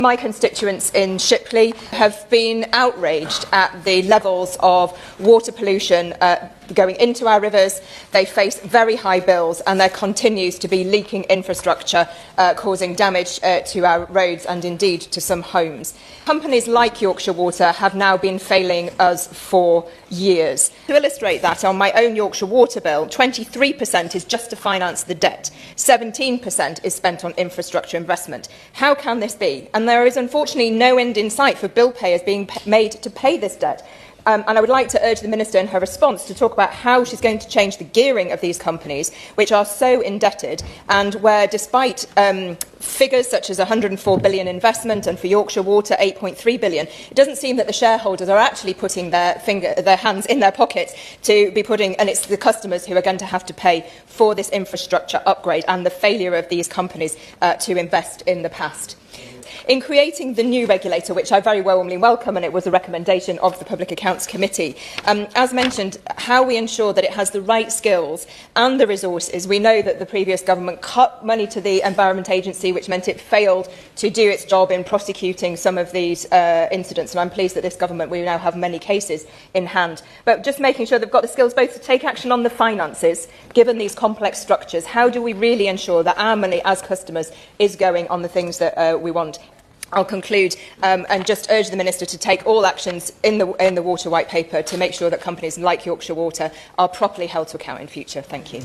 My constituents in Shipley have been outraged at the levels of water pollution going into our rivers. They face very high bills and there continues to be leaking infrastructure causing damage to our roads and indeed to some homes. Companies like Yorkshire Water have now been failing us for years. To illustrate that, on my own Yorkshire Water bill, 23% is just to finance the debt, 17% is spent on infrastructure investment. How can this be? And there is unfortunately no end in sight for bill payers being made to pay this debt. And I would like to urge the Minister in her response to talk about how she's going to change the gearing of these companies, which are so indebted, and where, despite figures such as 104 billion investment and for Yorkshire Water 8.3 billion, it doesn't seem that the shareholders are actually putting their hands in their pockets to be putting, and it's the customers who are going to have to pay for this infrastructure upgrade and the failure of these companies to invest in the past. In creating the new regulator, which I very warmly welcome, and it was a recommendation of the Public Accounts Committee, as mentioned, how we ensure that it has the right skills and the resources. We know that the previous government cut money to the Environment Agency, which meant it failed to do its job in prosecuting some of these incidents, and I'm pleased that this government, we now have many cases in hand. But just making sure they've got the skills both to take action on the finances, given these complex structures. How do we really ensure that our money as customers is going on the things that we want? I'll conclude and just urge the Minister to take all actions in the Water White Paper to make sure that companies like Yorkshire Water are properly held to account in future. Thank you.